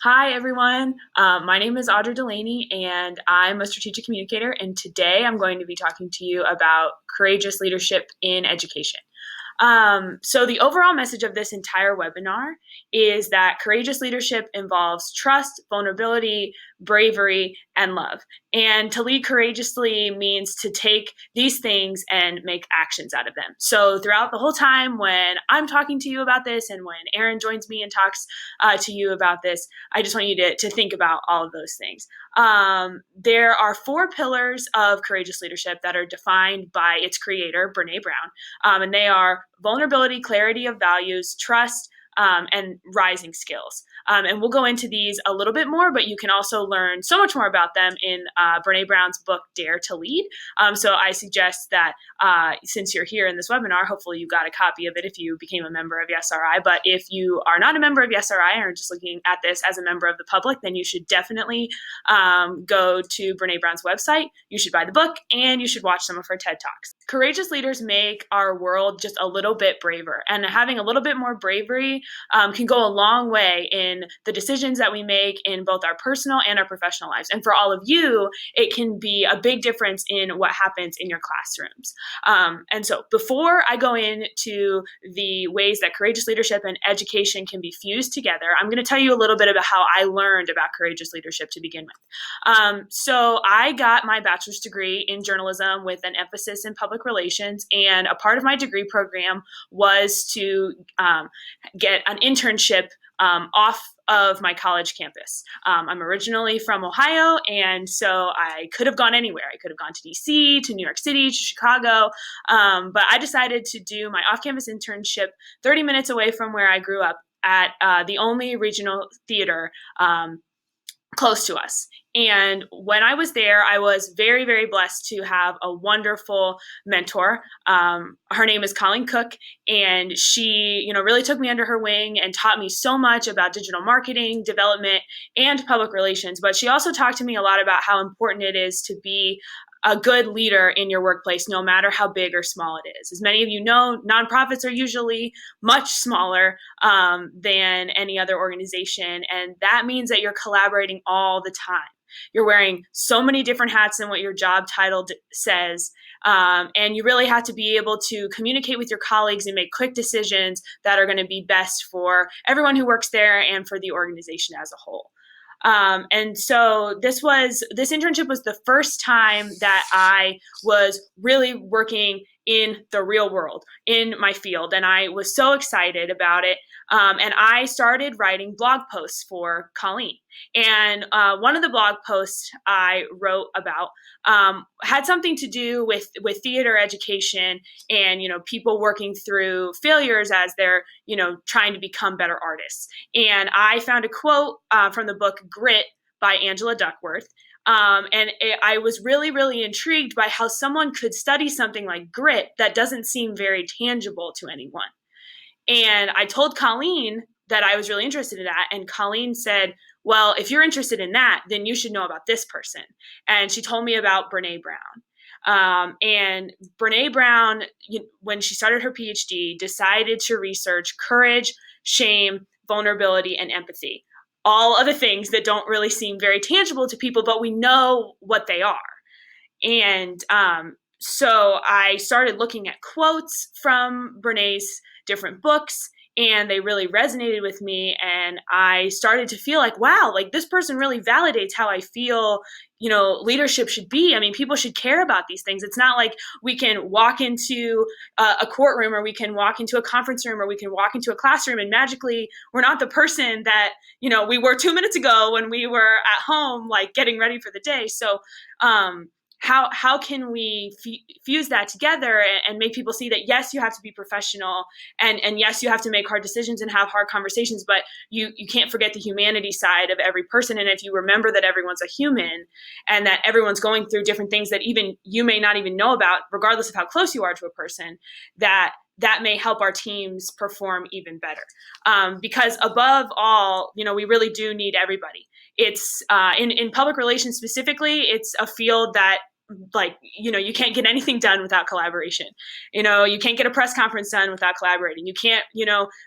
Hi, everyone. My name is Audra Delaney, and I'm a strategic communicator. And today I'm going to be talking to you about courageous leadership in education. So, the overall message of this entire webinar is that courageous leadership involves trust, vulnerability, bravery, and love. And to lead courageously means to take these things and make actions out of them. So, throughout the whole time when I'm talking to you about this and when Erin joins me and talks to you about this, I just want you to think about all of those things. There are four pillars of courageous leadership that are defined by its creator, Brene Brown, and they are vulnerability, clarity of values, trust, and rising skills. And we'll go into these a little bit more, but you can also learn so much more about them in Brene Brown's book, Dare to Lead. So I suggest that since you're here in this webinar, hopefully you got a copy of it if you became a member of the SRI. But if you are not a member of the SRI and are just looking at this as a member of the public, then you should definitely go to Brene Brown's website. You should buy the book and you should watch some of her TED Talks. Courageous leaders make our world just a little bit braver, and having a little bit more bravery can go a long way in the decisions that we make in both our personal and our professional lives. And for all of you, it can be a big difference in what happens in your classrooms. And so before I go into the ways that courageous leadership and education can be fused together, I'm going to tell you a little bit about how I learned about courageous leadership to begin with. So I got my bachelor's degree in journalism with an emphasis in public relations, and a part of my degree program was to get an internship off of my college campus. I'm originally from Ohio, and so I could have gone anywhere. I could have gone to DC, to New York City, to Chicago, but I decided to do my off-campus internship 30 minutes away from where I grew up at the only regional theater close to us. And when I was there, I was very, very blessed to have a wonderful mentor. Her name is Colleen Cook, and she, really took me under her wing and taught me so much about digital marketing, development, and public relations. But she also talked to me a lot about how important it is to be a good leader in your workplace, no matter how big or small it is. As many of you know, nonprofits are usually much smaller than any other organization, and that means that you're collaborating all the time. You're wearing so many different hats than what your job title says, and you really have to be able to communicate with your colleagues and make quick decisions that are going to be best for everyone who works there and for the organization as a whole. And so this internship was the first time that I was really working in the real world, in my field, and I was so excited about it. And I started writing blog posts for Colleen. And one of the blog posts I wrote about had something to do with theater education and people working through failures as they're trying to become better artists. And I found a quote from the book Grit by Angela Duckworth. I was really, really intrigued by how someone could study something like grit that doesn't seem very tangible to anyone. And I told Colleen that I was really interested in that. And Colleen said, well, if you're interested in that, then you should know about this person. And she told me about Brene Brown. And Brene Brown, when she started her PhD, decided to research courage, shame, vulnerability, and empathy. All of the things that don't really seem very tangible to people, but we know what they are. And so I started looking at quotes from Brene's different books, and they really resonated with me. And I started to feel like, wow, like this person really validates how I feel, leadership should be. I mean, people should care about these things. It's not like we can walk into a courtroom, or we can walk into a conference room, or we can walk into a classroom and magically we're not the person that, we were 2 minutes ago when we were at home, like getting ready for the day. So, how can we fuse that together and make people see that, yes, you have to be professional, and yes, you have to make hard decisions and have hard conversations, but you can't forget the humanity side of every person. And if you remember that everyone's a human and that everyone's going through different things that even you may not even know about, regardless of how close you are to a person, that may help our teams perform even better. Because above all, we really do need everybody. It's in public relations specifically, it's a field that like, you can't get anything done without collaboration. You can't get a press conference done without collaborating. You can't,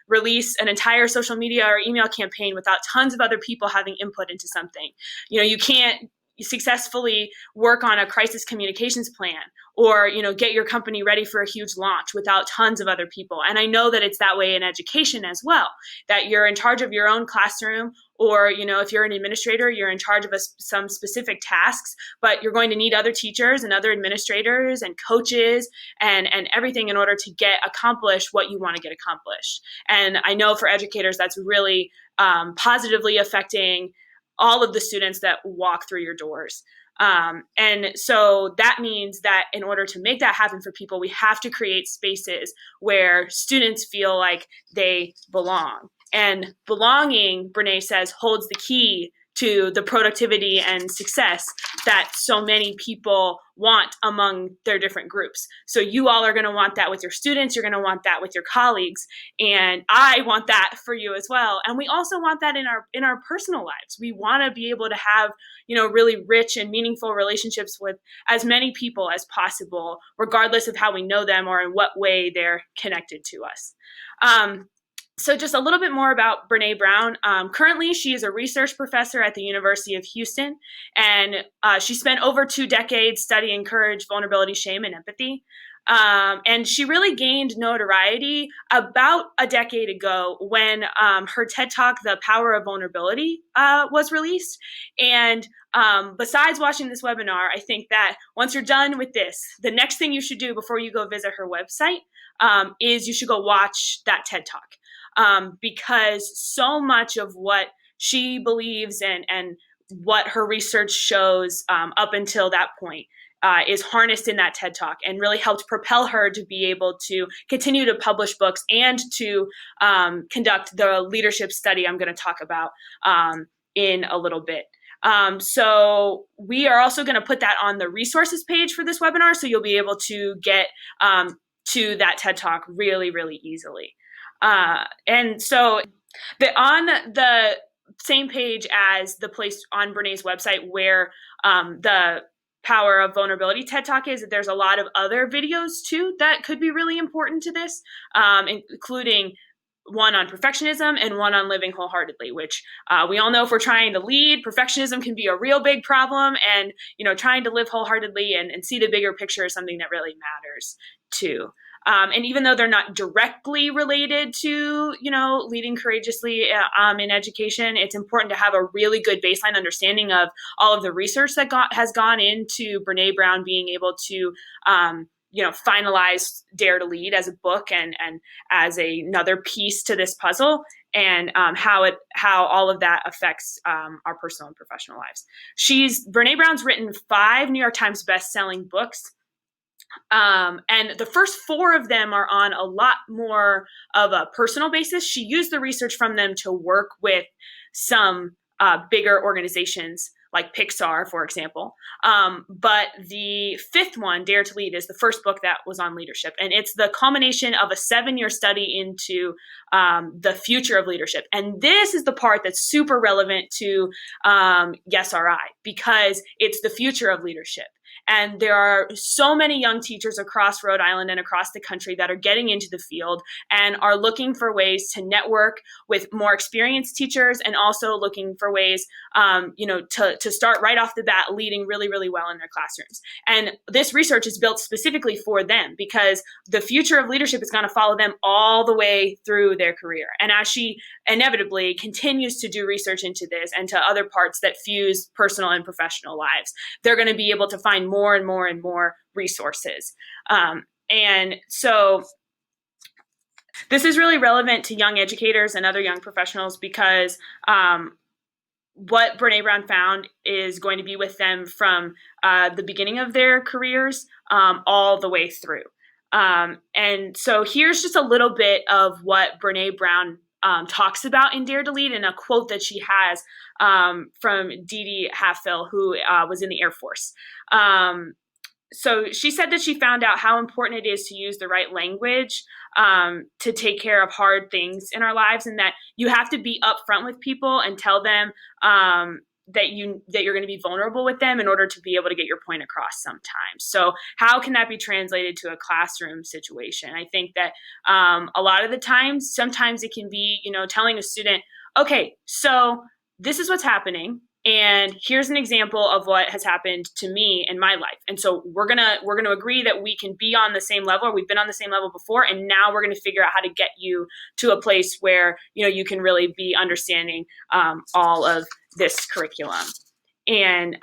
release an entire social media or email campaign without tons of other people having input into something. You can't successfully work on a crisis communications plan or get your company ready for a huge launch without tons of other people. And I know that it's that way in education as well, that you're in charge of your own classroom, or if you're an administrator, you're in charge of some specific tasks, but you're going to need other teachers and other administrators and coaches and everything in order to get accomplished what you want to get accomplished. And I know for educators that's really positively affecting all of the students that walk through your doors. And so that means that in order to make that happen for people, we have to create spaces where students feel like they belong. And belonging, Brene says, holds the key to the productivity and success that so many people want among their different groups. So you all are going to want that with your students. You're going to want that with your colleagues. And I want that for you as well. And we also want that in our personal lives. We want to be able to have, really rich and meaningful relationships with as many people as possible, regardless of how we know them or in what way they're connected to us. So just a little bit more about Brene Brown. Currently, she is a research professor at the University of Houston, and she spent over 2 decades studying courage, vulnerability, shame, and empathy. And she really gained notoriety about a decade ago when her TED Talk, The Power of Vulnerability, was released. And besides watching this webinar, I think that once you're done with this, the next thing you should do before you go visit her website is you should go watch that TED Talk. Because so much of what she believes and what her research shows up until that point is harnessed in that TED Talk and really helped propel her to be able to continue to publish books and to conduct the leadership study I'm going to talk about in a little bit. So we are also going to put that on the resources page for this webinar, so you'll be able to get to that TED Talk really, really easily. And so on the same page as the place on Brene's website where the Power of Vulnerability TED Talk is, there's a lot of other videos too that could be really important to this, including one on perfectionism and one on living wholeheartedly, which we all know if we're trying to lead, perfectionism can be a real big problem. And, trying to live wholeheartedly and see the bigger picture is something that really matters too. And even though they're not directly related to, leading courageously in education, it's important to have a really good baseline understanding of all of the research that has gone into Brene Brown being able to, finalize Dare to Lead as a book and as another piece to this puzzle, and how all of that affects our personal and professional lives. Brene Brown's written 5 New York Times best-selling books. And the first 4 of them are on a lot more of a personal basis. She used the research from them to work with some bigger organizations like Pixar, for example. But the 5th one, Dare to Lead, is the first book that was on leadership. And it's the culmination of a 7-year study into the future of leadership. And this is the part that's super relevant to YesRI, because it's the future of leadership. And there are so many young teachers across Rhode Island and across the country that are getting into the field and are looking for ways to network with more experienced teachers, and also looking for ways, to start right off the bat leading really, really well in their classrooms. And this research is built specifically for them, because the future of leadership is going to follow them all the way through their career. And as she inevitably continues to do research into this and to other parts that fuse personal and professional lives, they're going to be able to find more and more and more resources. And so this is really relevant to young educators and other young professionals, because what Brene Brown found is going to be with them from the beginning of their careers all the way through. And so here's just a little bit of what Brene Brown talks about in Dare to Lead, in a quote that she has from Dee Dee Halfville, who was in the Air Force. So she said that she found out how important it is to use the right language to take care of hard things in our lives, and that you have to be upfront with people and tell them you're going to be vulnerable with them in order to be able to get your point across sometimes. So how can that be translated to a classroom situation? I think that a lot of the times, sometimes it can be, telling a student, okay, so this is what's happening, and here's an example of what has happened to me in my life. And so we're gonna agree that we can be on the same level, or we've been on the same level before, and now we're gonna figure out how to get you to a place where you can really be understanding all of this curriculum. And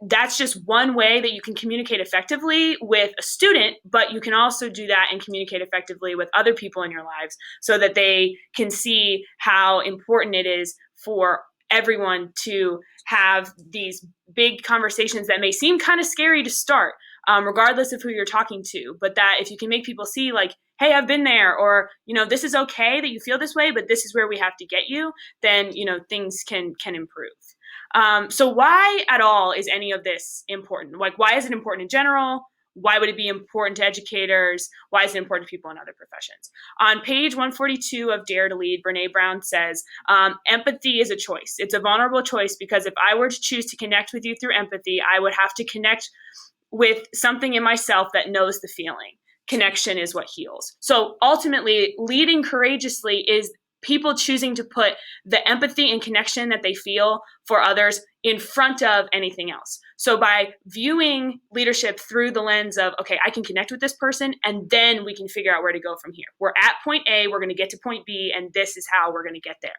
that's just one way that you can communicate effectively with a student, but you can also do that and communicate effectively with other people in your lives so that they can see how important it is for everyone to have these big conversations that may seem kind of scary to start, regardless of who you're talking to. But that if you can make people see, like, hey, I've been there, or, this is okay that you feel this way, but this is where we have to get you, then, things can improve. So why at all is any of this important? Like, why is it important in general? Why would it be important to educators? Why is it important to people in other professions? On page 142 of Dare to Lead, Brene Brown says, empathy is a choice. It's a vulnerable choice because if I were to choose to connect with you through empathy, I would have to connect with something in myself that knows the feeling. Connection is what heals. So ultimately, leading courageously is people choosing to put the empathy and connection that they feel for others in front of anything else. So by viewing leadership through the lens of, okay, I can connect with this person, and then we can figure out where to go from here. We're at point A, we're going to get to point B, and this is how we're going to get there.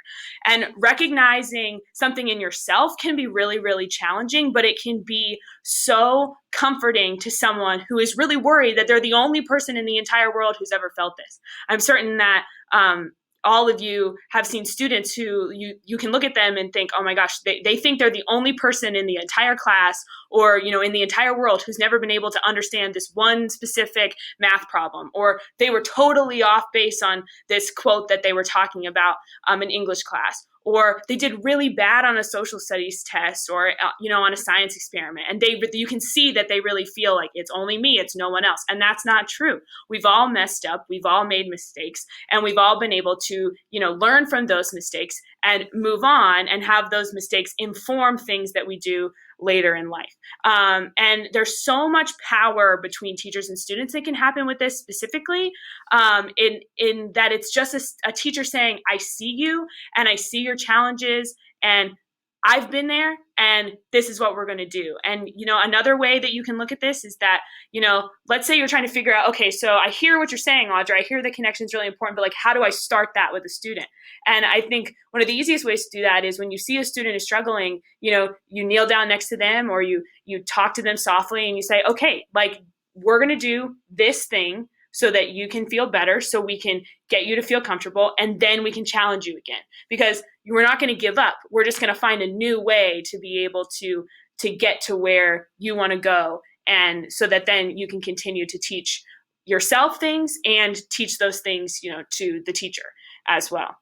And recognizing something in yourself can be really, really challenging, but it can be so comforting to someone who is really worried that they're the only person in the entire world who's ever felt this. I'm certain that all of you have seen students who you can look at them and think, oh my gosh, they think they're the only person in the entire class or, in the entire world who's never been able to understand this one specific math problem, or they were totally off base on this quote that they were talking about in English class, or they did really bad on a social studies test or, on a science experiment. And you can see that they really feel like it's only me, it's no one else. And that's not true. We've all messed up. We've all made mistakes, and we've all been able to, learn from those mistakes and move on and have those mistakes inform things that we do later in life. And there's so much power between teachers and students that can happen with this specifically, in that it's just a teacher saying, I see you and I see your challenges, and I've been there, and this is what we're going to do. And, another way that you can look at this is that, let's say you're trying to figure out, okay, so I hear what you're saying, Audra. I hear the connection is really important, but like, how do I start that with a student? And I think one of the easiest ways to do that is when you see a student is struggling, you kneel down next to them, or you talk to them softly and you say, okay, like, we're going to do this thing so that you can feel better, so we can get you to feel comfortable, and then we can challenge you again. Because we're not going to give up. We're just going to find a new way to be able to get to where you want to go, and so that then you can continue to teach yourself things and teach those things, to the teacher as well.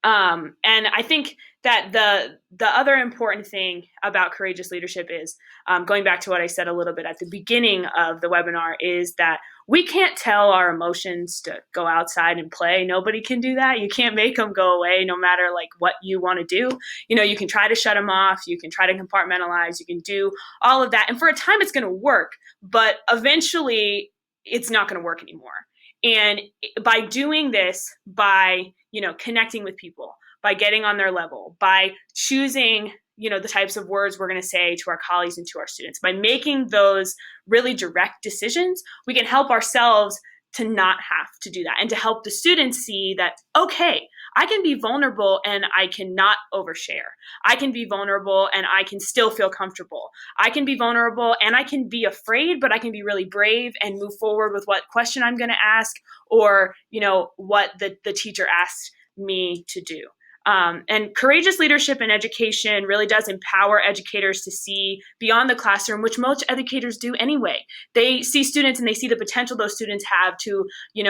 And I think that the other important thing about courageous leadership is, going back to what I said a little bit at the beginning of the webinar, is that we can't tell our emotions to go outside and play. Nobody can do that. You can't make them go away, no matter like what you want to do. You can try to shut them off. You can try to compartmentalize. You can do all of that. And for a time, it's going to work, but eventually it's not going to work anymore. And by doing this, by, connecting with people, by getting on their level, by choosing, the types of words we're going to say to our colleagues and to our students, by making those really direct decisions, we can help ourselves to not have to do that, and to help the students see that, okay, I can be vulnerable and I cannot overshare. I can be vulnerable and I can still feel comfortable. I can be vulnerable and I can be afraid, but I can be really brave and move forward with what question I'm going to ask, or, what the teacher asked me to do. And courageous leadership in education really does empower educators to see beyond the classroom, which most educators do anyway. They see students and they see the potential those students have to,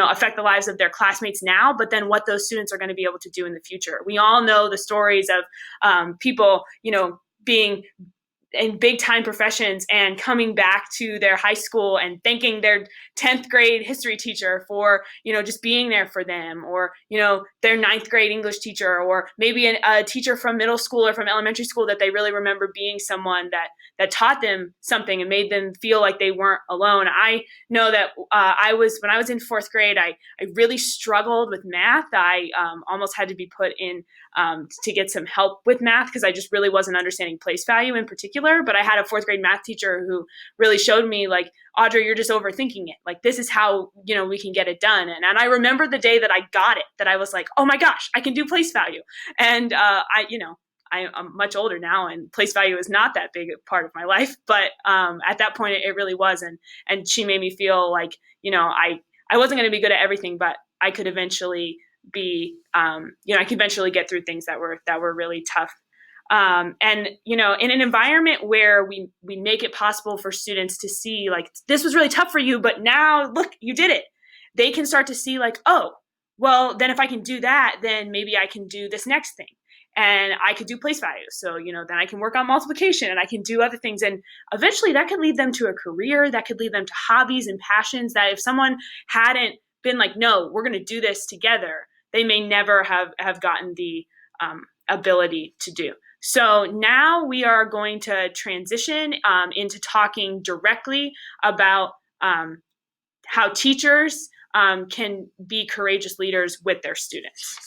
affect the lives of their classmates now, but then what those students are going to be able to do in the future. We all know the stories of people, being in big time professions and coming back to their high school and thanking their 10th grade history teacher for, just being there for them, or, their ninth grade English teacher, or maybe a teacher from middle school or from elementary school that they really remember being someone that taught them something and made them feel like they weren't alone. I know that when I was in fourth grade, I really struggled with math. I almost had to be put in to get some help with math because I just really wasn't understanding place value in particular. But I had a fourth grade math teacher who really showed me, like, Audrey, you're just overthinking it. Like, this is how, we can get it done. And I remember the day that I got it, that I was like, oh my gosh, I can do place value. And I'm much older now, and place value is not that big a part of my life. But at that point, it really was. And she made me feel like, I wasn't going to be good at everything, but I could eventually I could eventually get through things that were really tough. And, in an environment where we make it possible for students to see, like, this was really tough for you, but now look, you did it. They can start to see, like, oh, well, then if I can do that, then maybe I can do this next thing. And I could do place value. So, then I can work on multiplication and I can do other things. And eventually that could lead them to a career, that could lead them to hobbies and passions that if someone hadn't been like, no, we're going to do this together, they may never have gotten the ability to do. So now we are going to transition into talking directly about how teachers can be courageous leaders with their students.